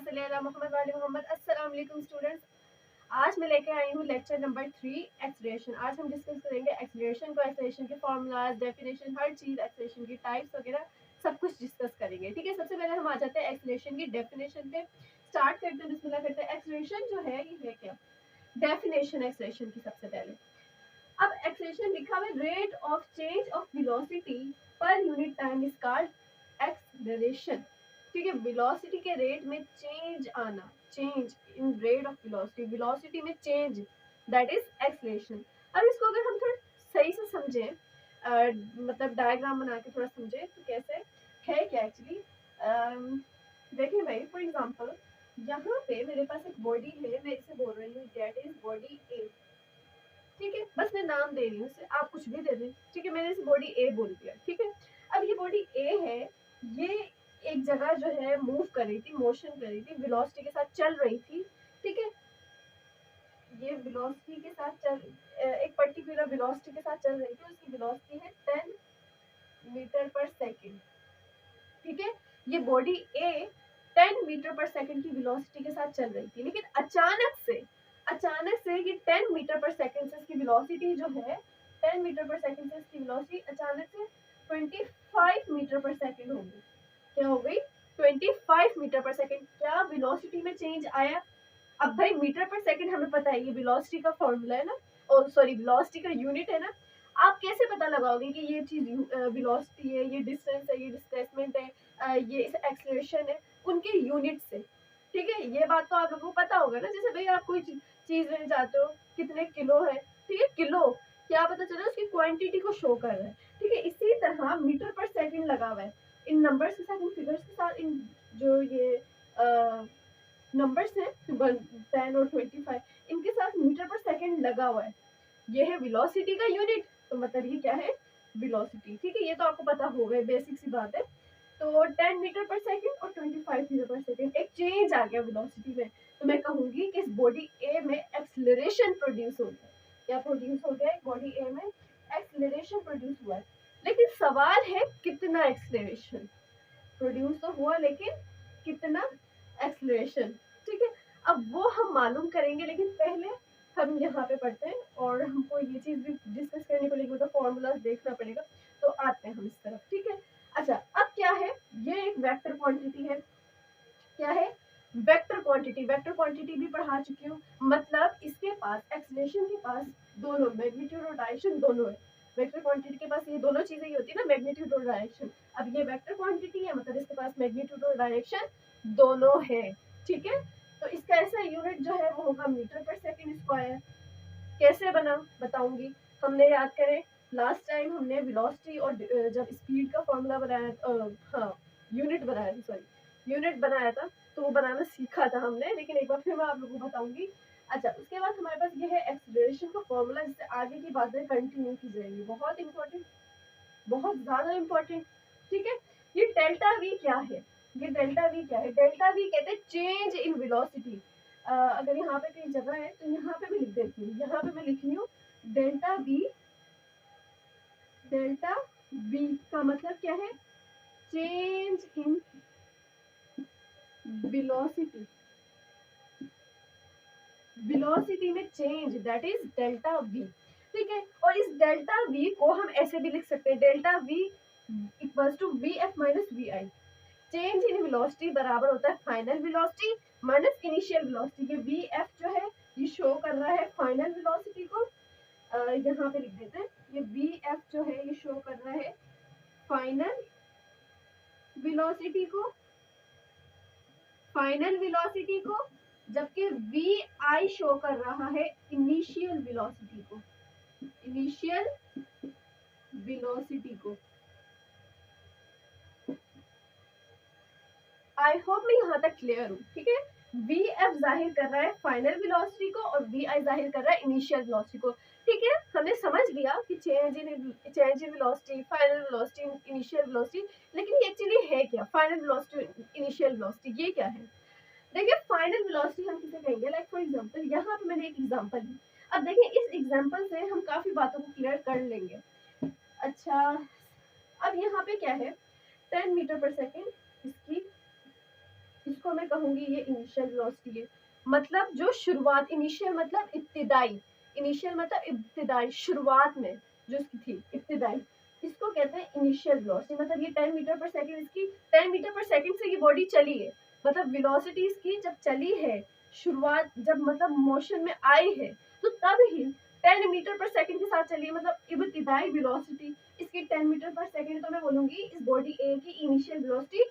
सल्ली अला मुहम्मद व आले मोहम्मद। अस्सलाम वालेकुम स्टूडेंट्स, आज मैं लेके आई हूँ लेक्चर नंबर 3 एक्सेलरेशन। आज हम डिस्कस करेंगे एक्सेलरेशन को, एक्सेलरेशन के फार्मूलाज, डेफिनेशन, हर चीज़, एक्सेलरेशन की टाइप्स वगैरह सब कुछ डिस्कस करेंगे। ठीक है, सबसे पहले हम आ जाते हैं एक्सेलरेशन की डेफिनेशन पे। स्टार्ट करते हैं, बिस्मिल्लाह करते हैं। एक्सेलरेशन जो है ये है क्या? डेफिनेशन एक्सेलरेशन की सबसे पहले। अब एक्सेलरेशन लिखा हुआ है, rate of change of velocity per unit time is called acceleration. ठीक है, वेलोसिटी के रेट में चेंज आना, change in rate of velocity, velocity में चेंज, दैट इज एक्सेलरेशन। अब इसको अगर हम थोड़ा सही से समझें, मतलब डायग्राम बना के थोड़ा समझें तो कैसे है क्या एक्चुअली। देखिए भाई, फॉर एग्जांपल यहाँ पे मेरे पास एक बॉडी है, मैं इसे बोल रही हूँ दैट इज बॉडी ए। ठीक है, बस मैं नाम दे रही हूँ उसे, आप कुछ भी दे दें। ठीक है, मैंने इसे बॉडी ए बोल दिया। ठीक है, अब ये बॉडी ए है, ये एक जगह जो है मूव कर रही थी, मोशन कर रही थी, वेलोसिटी के साथ चल रही थी। ठीक है, ये वेलोसिटी के साथ चल, एक पर्टिकुलर वेलोसिटी के साथ चल रही थी, उसकी वेलोसिटी है 10 मीटर पर सेकेंड। ठीक है, ये बॉडी ए 10 मीटर पर सेकेंड की वेलोसिटी के साथ चल रही थी, लेकिन अचानक से ये 10 मीटर पर सेकेंड से इसकी वेलोसिटी जो है, 10 मीटर पर सेकेंड से इसकी वेलोसिटी अचानक से 25 मीटर पर सेकेंड हो गई। क्या हो गई? 25 मीटर पर सेकेंड। क्या वेलोसिटी में चेंज आया? अब भाई मीटर पर सेकेंड हमें पता है, ये वेलोसिटी का फॉर्मूला है ना, और सॉरी वेलोसिटी का यूनिट है ना। आप कैसे पता लगाओगे कि ये चीज वेलोसिटी है, ये डिस्टेंस है, ये डिस्प्लेसमेंट है, ये एक्सेलरेशन है? उनके यूनिट से। ठीक है, ये बात तो आप लोगों को पता होगा ना। जैसे भाई आप कोई चीज लेने जाते हो, कितने किलो है, ठीक है, किलो क्या पता चला, उसकी क्वांटिटी को शो कर रहा है। ठीक है, इसी तरह मीटर पर सेकेंड लगा हुआ है, इन नंबर्स के साथ, इन फिगर्स के साथ, इन जो ये नंबर्स हैं 10 और 25, इनके साथ मीटर पर सेकेंड लगा हुआ है। ये है वेलोसिटी का यूनिट, तो मतलब ये क्या है? वेलोसिटी। ठीक है, ये तो आपको पता होगा, बेसिक सी बात है। तो 10 मीटर पर सेकेंड और 25 मीटर पर सेकेंड, एक चेंज आ गया वेलोसिटी में, तो मैं कहूंगी कि इस बॉडी ए में एक्सेलरेशन प्रोड्यूस हो गया। क्या प्रोड्यूस हो गया? बॉडी ए में एक्सेलरेशन प्रोड्यूस हुआ है। लेकिन सवाल है कितना एक्सेलरेशन प्रोड्यूस तो हुआ, लेकिन कितना एक्सेलरेशन? ठीक है, अब वो हम मालूम करेंगे, लेकिन पहले हम यहाँ पे पढ़ते हैं, और हमको ये चीज भी डिस्कस करने को लेकर तो फॉर्मूलाज देखना पड़ेगा। तो आते हैं हम इस तरफ। ठीक है, अच्छा अब क्या है, ये एक वेक्टर क्वांटिटी है। क्या है? Vector quantity. वेक्टर क्वांटिटी भी पढ़ा चुकी हूँ, मतलब इसके पास, एक्सेलरेशन के पास दोनों मैग्नीट्यूड और डायरेक्शन दोनों है। वेक्टर क्वांटिटी के पास ये दोनों चीजें ही होती है ना, मैग्नीट्यूड और डायरेक्शन। अब ये वेक्टर क्वांटिटी है, मतलब इसके पास मैग्नीट्यूड और डायरेक्शन दोनों है। ठीक है, तो इसका ऐसा यूनिट जो है वो होगा मीटर पर सेकेंड स्क्वायर। कैसे बना बताऊंगी। हमने याद करें, लास्ट टाइम हमने वेलोसिटी और जब स्पीड का फॉर्मूला बनाया, हाँ यूनिट बनाया, सॉरी यूनिट बनाया था, तो वो बनाना सीखा था हमने, लेकिन एक बार फिर मैं आप लोगों को बताऊंगी। अच्छा, उसके बाद हमारे पास ये है एक्सेलरेशन का फॉर्मूला, जिससे आगे की बातें कंटिन्यू की जाएंगी। बहुत इंपॉर्टेंट, बहुत ज्यादा इंपॉर्टेंट। ठीक है, ये डेल्टा वी क्या है? ये डेल्टा वी क्या है? डेल्टा वी कहते हैं चेंज इन वेलोसिटी। अगर यहाँ पे कहीं जगह है तो यहाँ पे मैं लिख देती हूँ, यहाँ पे मैं लिख रही हूँ डेल्टा वी। डेल्टा वी का मतलब क्या है? चेंज इन वेलोसिटी, वेलोसिटी में change, that is delta we. ठीक है, और इस डेल्टा वी को हम ऐसे भी लिख सकते हैं, delta V equals to V F minus V I. Change in velocity बराबर होता है final velocity minus initial velocity. ये वी एफ जो है ये शो कर रहा है फाइनल वेलोसिटी को, यहाँ पे लिख देते हैं, ये वी एफ जो है ये शो कर रहा है फाइनल वेलोसिटी को, फाइनल वेलोसिटी को, जबकि वी आई शो कर रहा है इनिशियल वेलोसिटी को, इनिशियल वेलोसिटी को। आई होप मैं यहाँ तक क्लियर हूँ। ठीक है, वी एफ जाहिर कर रहा है फाइनल वेलोसिटी को और वी आई जाहिर कर रहा है इनिशियल वेलोसिटी को। ठीक है, हमने समझ लिया कि change in velocity, final velocity, initial velocity, लेकिन ये एक्चुअली है क्या? फाइनल वेलोसिटी, इनिशियल वेलोसिटी, ये क्या है? देखिए, फाइनल वेलोसिटी हम किसे कहेंगे, लाइक फॉर एग्जांपल यहाँ पे मैंने एक एग्जांपल ली। अब देखिए, इस एग्जांपल से हम काफी बातों को क्लियर कर लेंगे। अच्छा, अब यहाँ पे क्या है, 10 मीटर पर सेकेंड इसकी इसको मैं कहूंगी ये इनिशियल वेलोसिटी है। मतलब जो शुरुआत, इनिशियल मतलब इब्तिदाई, इनिशियल मतलब इब्तिदाई, शुरुआत में जो इसकी थी इब्तिदाई, इसको कहते हैं इनिशियल वेलोसिटी। मतलब ये 10 मीटर पर सेकंड, इसकी 10 मीटर पर सेकंड से ये बॉडी चली है, मतलब वेलोसिटी इसकी जब चली है, शुरुआत जब मतलब मोशन में आई है, तो तब ही 10 मीटर पर सेकंड के साथ चली है, मतलब इब्तिदाई वेलोसिटी इसकी 10 मीटर पर सेकंड। तो मैं बोलूंगी इस बॉडी ए की इनिशियल वेलोसिटी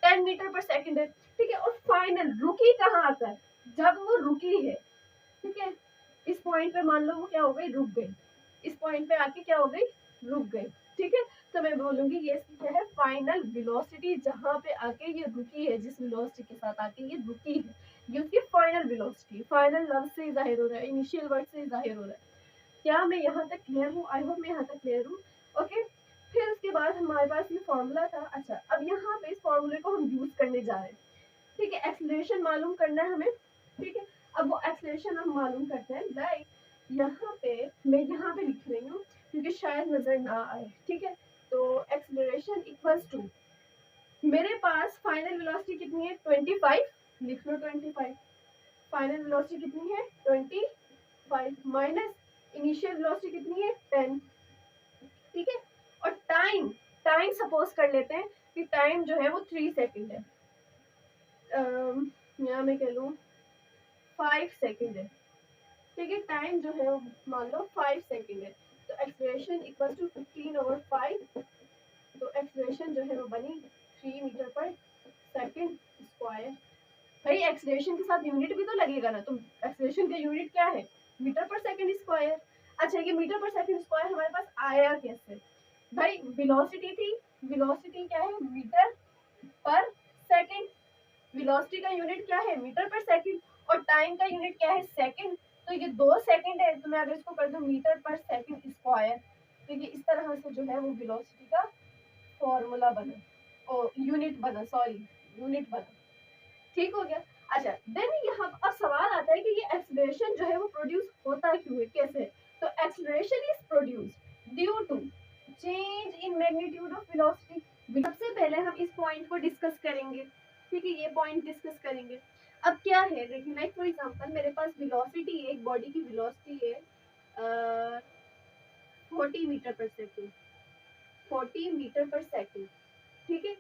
10 मीटर पर सेकंड है, ठीक है। और फाइनल रुकी कहाँ आकर, जब वो रुकी है, ठीक है, इस पॉइंट पे मान लो वो क्या हो गई, रुक गई, इस पॉइंट पे आके क्या हो गई, रुक गई, ठीक है। तो मैं बोलूंगी ये क्या है, फाइनल वेलोसिटी, जहां पे आके ये रुकी है, जिस वेलोसिटी के साथ आके ये रुकी है, ये उसकी फाइनल वेलोसिटी। फाइनल लफ्ज से जाहिर हो रहा है, इनिशियल वर्ड से जाहिर हो रहा है। क्या मैं यहाँ तक क्लियर हूँ? आई होप मैं यहाँ तक क्लियर हूँ। ओके, फिर उसके बाद हमारे पास ये फॉर्मूला था। अच्छा, अब यहाँ पे इस फॉर्मूले को हम यूज करने जा रहे हैं, ठीक है। एक्सेलरेशन मालूम करना है हमें, ठीक है। अब वो एक्सेलरेशन हम मालूम करते हैं, लाइक यहाँ पे मैं यहाँ पे लिख रही हूँ क्योंकि शायद नजर ना आए, ठीक है। तो एक्सेलरेशन इक्वल्स टू, मेरे पास फाइनल वेलोसिटी कितनी है, 25, लिख लो 25। फाइनल वेलोसिटी कितनी है, 25 माइनस इनिशियल वेलोसिटी कितनी है, 10, ठीक है। और टाइम, टाइम सपोज कर लेते हैं कि टाइम जो है वो 3 सेकंड है, यहाँ मैं कह लूँ 5 सेकंड है, ठीक है। टाइम जो है वो मान लो 5 सेकंड है। तो एक्सेलरेशन इक्वल टू 15/5, तो एक्सेलरेशन जो है वो बनी 3 मीटर पर सेकंड स्क्वायर। भाई एक्सेलरेशन के साथ यूनिट भी तो लगेगा ना, तो एक्सेलरेशन का यूनिट क्या है, मीटर पर सेकंड स्क्वायर। अच्छा, ये मीटर पर सेकंड स्क्वायर हमारे पास आया कैसे, भाई वेलोसिटी थी, वेलोसिटी क्या है, मीटर पर सेकंड, वेलोसिटी का यूनिट क्या है, मीटर पर सेकंड, और टाइम का यूनिट क्या है, सेकंड। तो ये 2 सेकंड है, तो मैं अगर इसको कर दूं मीटर पर सेकंड स्क्वायर, तो ये इस तरह से जो है वो वेलोसिटी का फॉर्मूला बना, और यूनिट बना, सॉरी यूनिट बना, ठीक हो गया। अच्छा, देन यहाँ अब सवाल आता है कि ये एक्सेलरेशन जो है वो प्रोड्यूस होता क्यों है, कैसे। तो acceleration is produced due to change in magnitude of velocity. सबसे पहले हम इस पॉइंट को डिस्कस करेंगे, ठीक है, ये पॉइंट डिस्कस करेंगे। अब क्या है, देखिए लाइक फॉर एग्जांपल मेरे पास वेलोसिटी है, एक बॉडी की वेलोसिटी है 40 मीटर पर सेकंड, 40 मीटर पर सेकंड, ठीक है।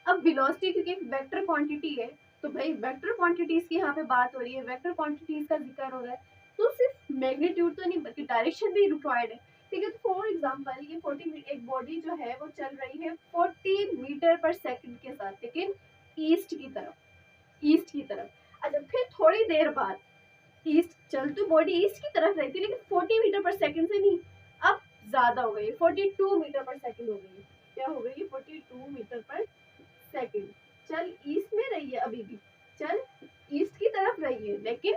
अब वेलोसिटी क्योंकि एक वेक्टर क्वांटिटी है, तो भाई वेक्टर क्वांटिटीज की यहाँ पे बात हो रही है, वेक्टर क्वांटिटीज का जिक्र हो रहा है, तो सिर्फ मैग्नीट्यूड तो नहीं बल्कि डायरेक्शन भी रिक्वायर्ड है, ठीक है। तो फॉर एग्जांपल ये 40 एक बॉडी जो है वो चल रही है 40 मीटर पर सेकंड के साथ, लेकिन ईस्ट की तरफ, ईस्ट की तरफ। अच्छा, फिर थोड़ी देर बाद ईस्ट चल, तो बॉडी ईस्ट की तरफ रहती है, लेकिन 40 मीटर पर सेकंड से नहीं, अब ज्यादा हो गई, 42 मीटर पर सेकंड हो गई, क्या हो गई, 42 मीटर पर सेकंड। चल ईस्ट में रही है, अभी भी चल ईस्ट की तरफ रही है, लेकिन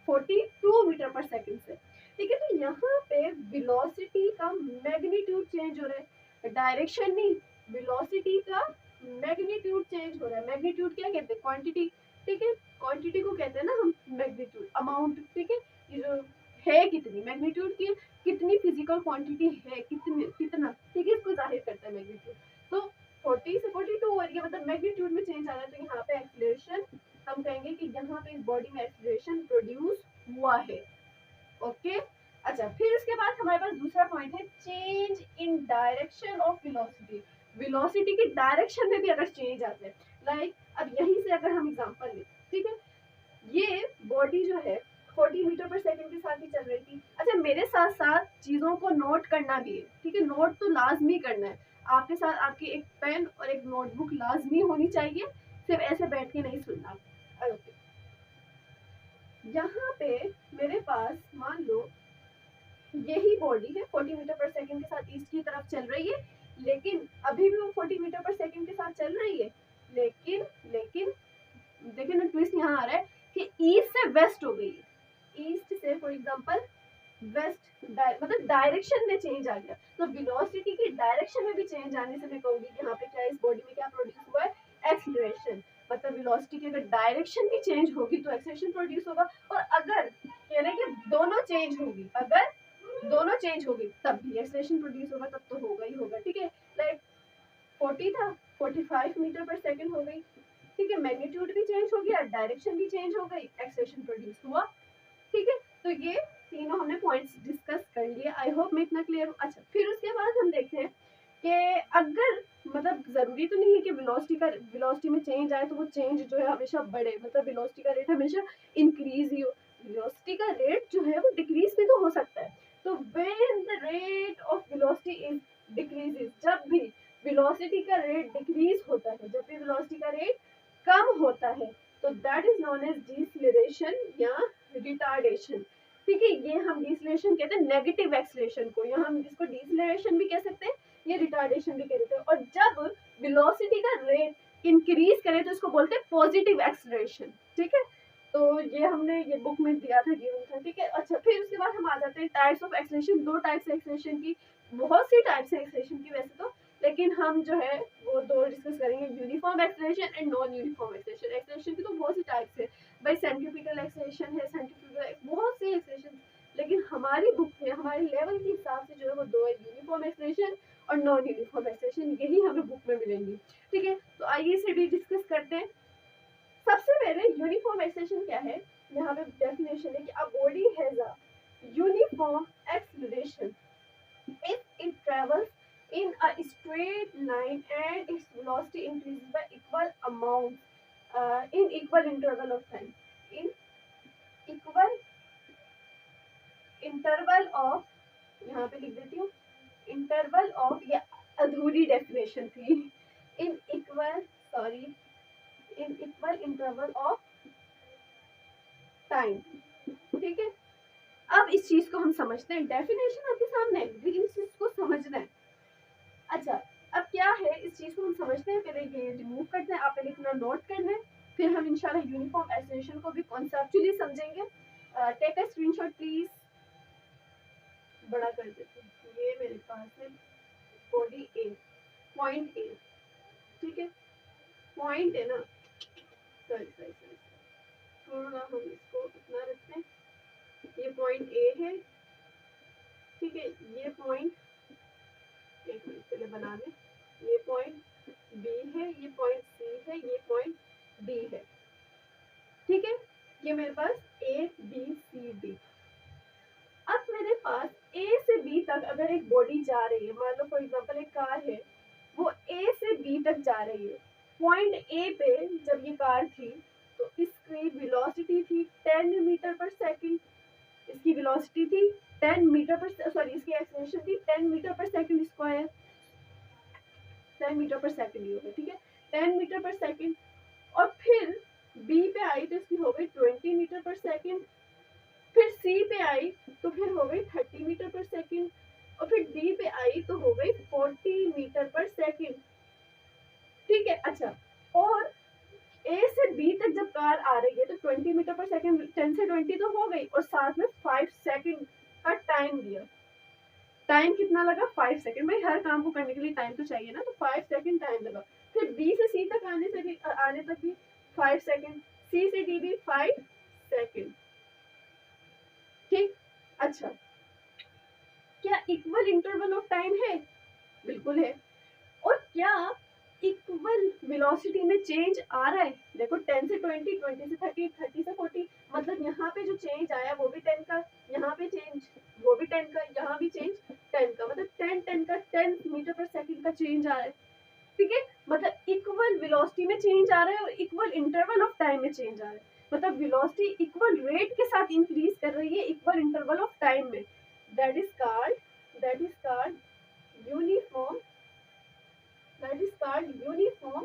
42 मीटर पर सेकंड से, ठीक है। तो यहाँ पे वेलोसिटी का मैग्नीट्यूड चेंज हो रहा है, डायरेक्शन नहीं, वेलोसिटी का मैग्नीट्यूड चेंज हो रहा है। मैग्नीट्यूड क्या कहते हैं, क्वांटिटी, ठीक है, क्वांटिटी को कहते हैं ना हम मैग्नीट्यूड, अमाउंट, ठीक है। ये जो है कितनी, मैग्नीट्यूड की कितनी फिजिकल क्वांटिटी है, कितनी कितना, ठीक है, इसको जाहिर करता है मैग्नीट्यूड। तो 40 से 42 हो रही है, मतलब मैग्नीट्यूड में चेंज आ रहा है, तो यहाँ पे एक्सेलरेशन हम कहेंगे कि यहाँ पे इस बॉडी में एक्सेलरेशन प्रोड्यूस हुआ है, ओके। अच्छा, फिर उसके बाद हमारे पास दूसरा पॉइंट है change in direction of velocity. Velocity की डायरेक्शन में भी अगर चेंज आता है, लाइक अब यहीं से अगर हम एग्जांपल लें, ठीक है, ये बॉडी जो है 40 मीटर पर सेकंड के साथ ही चल रही थी। अच्छा, मेरे साथ साथ चीजों को नोट करना भी है, ठीक है, नोट तो लाजमी करना है, आपके साथ आपकी एक पेन और एक नोटबुक लाजमी होनी चाहिए, सिर्फ ऐसे बैठ के नहीं सुनना। ओके, यहाँ पे मेरे पास मान लो यही बॉडी है 40 मीटर पर सेकंड के साथ ईस्ट की तरफ चल रही है, लेकिन अभी भी वो 40 मीटर पर सेकंड के साथ चल रही है, लेकिन लेकिन देखिए ना ट्विस्ट यहाँ आ रहा है कि ईस्ट से वेस्ट हो गई है, ईस्ट से फॉर एग्जांपल वेस्ट, मतलब डायरेक्शन में चेंज आ गया। तो वेलोसिटी की डायरेक्शन में भी चेंज आने से मैं कहूंगी कि यहाँ पे क्या इस बॉडी में क्या प्रोड्यूस हुआ है, एक्सीलरेशन। मतलब वेलोसिटी की अगर डायरेक्शन भी चेंज होगी तो एक्सीलरेशन प्रोड्यूस होगा, और अगर कह रहे कि दोनों चेंज होगी, अगर दोनों चेंज होगी तब भी एक्सीलरेशन प्रोड्यूस होगा, तब तो होगा ही होगा, ठीक है। लाइक 40 था 45 मीटर पर सेकंड हो गई, ठीक है, मैग्नीट्यूड भी चेंज हो गया, डायरेक्शन भी चेंज हो गई, एक्सेलरेशन प्रोड्यूस हुआ। ठीक है, तो ये तीनों हमने पॉइंट्स डिस्कस कर लिए। आई होप मैं इतना क्लियर हूँ। अच्छा, फिर उसके बाद हम देखते हैं कि अगर मतलब जरूरी तो नहीं है कि वेलोसिटी में चेंज आए तो वो चेंज जो है हमेशा बढ़े, मतलब वेलोसिटी का रेट हमेशा इंक्रीज ही हो। वेलोसिटी का रेट जो है वो डिक्रीज भी तो हो सकता है। तो when the rate of velocity is decreases, जब भी वेलोसिटी का रेट डिक्रीज होता है, जब भी वेलोसिटी का रेट कम होता है, तो दैट इज नोन एज डिसलेरेशन या रिटार्डेशन। ठीक है, ये हम डिसलेरेशन कहते हैं नेगेटिव एक्सीलरेशन को, या हम इसको डिसलेरेशन भी कह सकते हैं, ये रिटार्डेशन भी कह देते हैं। और जब वेलोसिटी का रेट इंक्रीज करे तो इसको बोलते हैं पॉजिटिव एक्सीलरेशन। ठीक है, तो ये हमने ये बुक में दिया था, गिवन था। ठीक है, अच्छा फिर उसके बाद हम आ जाते हैं टाइप्स ऑफ एक्सीलरेशन। दो टाइप्स है एक्सीलरेशन की, बहुत सी टाइप्स है एक्सीलरेशन की वैसे तो, लेकिन हम जो है वो दो डिस्कस करेंगे, uniform acceleration and non uniform acceleration. Acceleration की तो बहुत सी टाइप्स है भाई, सेंट्रीपिटल एक्सीलरेशन है, सेंट्रीफ्यूगल, बहुत सी एक्सीलरेशन, लेकिन हमारी बुक में हमारे लेवल के हिसाब से जो है वो दो है, यूनिफॉर्म एक्सीलरेशन और नॉन यूनिफॉर्म एक्सीलरेशन, यही हमें बुक में मिलेंगी। ठीक है, तो आइए इसे भी डिस्कस करते हैं। सबसे पहले यूनिफॉर्म एक्सीलरेशन क्या है, यहाँ पे डेफिनेशन है कि a body has a uniform acceleration if it travels in a straight line and its velocity increases by equal amount in equal interval of time, in equal interval of, यहाँ पे लिख देती हूँ इंटरवल ऑफ, या अधूरी definition थी, in equal sorry in equal interval of time. ठीक है, अब इस चीज को हम समझते हैं, डेफिनेशन आपके सामने है, लेकिन इस चीज को समझना है। अच्छा, अब क्या है, इस चीज को हम समझते हैं, पहले ये रिमूव करते हैं, आप पहले अपना नोट कर लें, फिर हम इंशाल्लाह यूनिफॉर्म एक्सीलरेशन को भी कॉन्सेप्चुअली समझेंगे। टेक अ स्क्रीनशॉट प्लीज, बड़ा कर देते हैं। ये मेरे पास है बॉडी ए, पॉइंट ए। ठीक है, पॉइंट है ना, सॉरी सॉरी सॉरी, थोड़ा हम इसको इतना रखते हैं, ये पॉइंट ए है। ठीक है, ये पॉइंट, एक मिनट पहले बना लें, ये पॉइंट बी है, ये पॉइंट सी है, ये पॉइंट डी है। ठीक है, ये मेरे पास ए बी सी डी। अब मेरे पास ए से बी तक अगर एक बॉडी जा रही है, मान लो फॉर एग्जांपल एक कार है, वो ए से बी तक जा रही है। पॉइंट ए पे जब ये कार थी तो इसकी वेलोसिटी थी 10 मीटर पर सेकंड, इसकी वेलोसिटी थी 10 मीटर पर, सॉरी इसकी एक्सेलरेशन थी 10 मीटर पर सेकंड स्क्वायर, 10 मीटर पर सेकंड ही होगा। ठीक है, 10 मीटर पर सेकंड। और फिर बी पे आई तो इसकी हो गई 20 मीटर पर सेकंड, फिर सी पे आई तो फिर हो गई 30 मीटर पर सेकंड, और फिर डी पे आई तो हो गई 40 मीटर पर सेकंड। ठीक है, अच्छा, और ए से बी तक जब कार आ रही है तो 20 मीटर पर सेकंड, 10 से 20 तो हो गई, और साथ में 5 सेकंड का टाइम दिया। टाइम कितना लगा, 5 सेकंड। भाई हर काम को करने के लिए टाइम तो चाहिए ना, तो 5 सेकंड टाइम लगा। फिर बी से सी तक आने तक भी 5 सेकंड, सी से डी भी 5 सेकंड। ठीक, अच्छा, क्या इक्वल इंटरवल ऑफ टाइम है? बिल्कुल है। और क्या इक्वल वेलोसिटी में चेंज आ रहा है? देखो 10 से 20, 20 से 30, 30 से 40, मतलब यहाँ पे जो चेंज आया वो भी 10 का, यहाँ पे चेंज वो भी 10 का, यहाँ भी चेंज 10 का, मतलब 10 10 का 10 मीटर पर सेकंड का चेंज आ रहा है। ठीक है, मतलब इक्वल वेलोसिटी में चेंज आ रहा है और इक्वल इंटरवल ऑफ टाइम में चेंज आ रहा है, मतलब वेलोसिटी इक्वल रेट के साथ इंक्रीज कर रही है इक्वल इंटरवल ऑफ टाइम में। That is called uniform, that is called uniform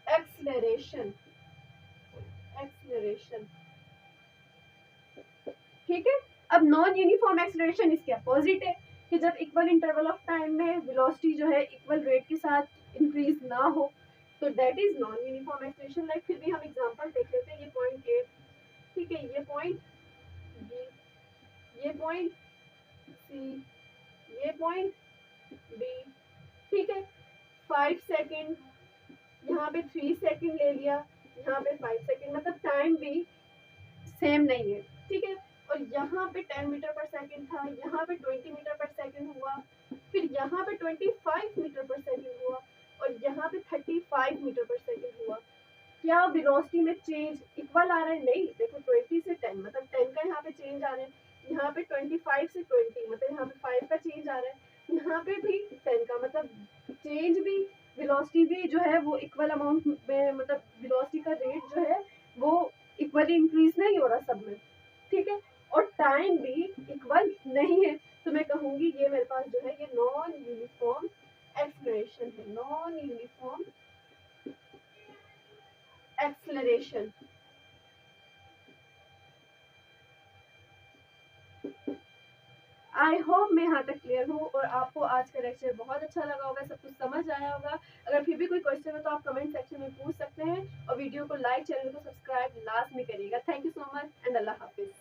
acceleration। ठीक है, अब नॉन यूनिफॉर्म एक्सीलरेशन इसके अपोजिट है, कि जब इक्वल इंटरवल ऑफ टाइम में वेलोसिटी जो है इक्वल रेट के साथ इंक्रीज ना हो, तो that is non uniform acceleration. Like फिर भी हम एग्जांपल देख लेते हैं, ये पॉइंट ए, ठीक है, ये पॉइंट बी, ये पॉइंट सी, ये पॉइंट डी। ठीक है, 5 सेकंड, यहाँ पे 3 सेकंड ले लिया, यहाँ पे 5 सेकंड, मतलब टाइम भी सेम नहीं है। ठीक है, और यहाँ पे 10 मीटर पर सेकंड था, यहाँ पे 20 मीटर पर सेकंड हुआ। फिर यहाँ पे 25 मीटर पर सेकेंड हुआ और यहाँ पे 35 मीटर पर सेकेंड हुआ। क्या वेलोसिटी में चेंज इक्वल आ रहा है? नहीं, देखो 20 से 10 मतलब 10 का यहाँ पे चेंज आ रहा है, यहाँ पे 25 से 20 मतलब यहाँ पे 5 का चेंज आ रहा है, यहाँ पे भी 10 का मतलब चेंज भी वेलोसिटी भी जो है वो इक्वल अमाउंट में, मतलब वेलोसिटी का रेट जो है वो इक्वली इंक्रीज नहीं हो रहा सब में, ठीक है। और टाइम भी इक्वल नहीं है, तो मैं कहूँगी ये मेरे पास जो है ये नॉन यूनिफॉर्म एक्सेलरेशन है, non uniform acceleration. I hope मैं यहाँ तक क्लियर हूँ और आपको आज का लेक्चर बहुत अच्छा लगा होगा, सब कुछ समझ आया होगा। अगर फिर भी कोई क्वेश्चन है तो आप कमेंट सेक्शन में पूछ सकते हैं और वीडियो को लाइक, चैनल को सब्सक्राइब लास्ट में करिएगा। Thank you so much and Allah Hafiz.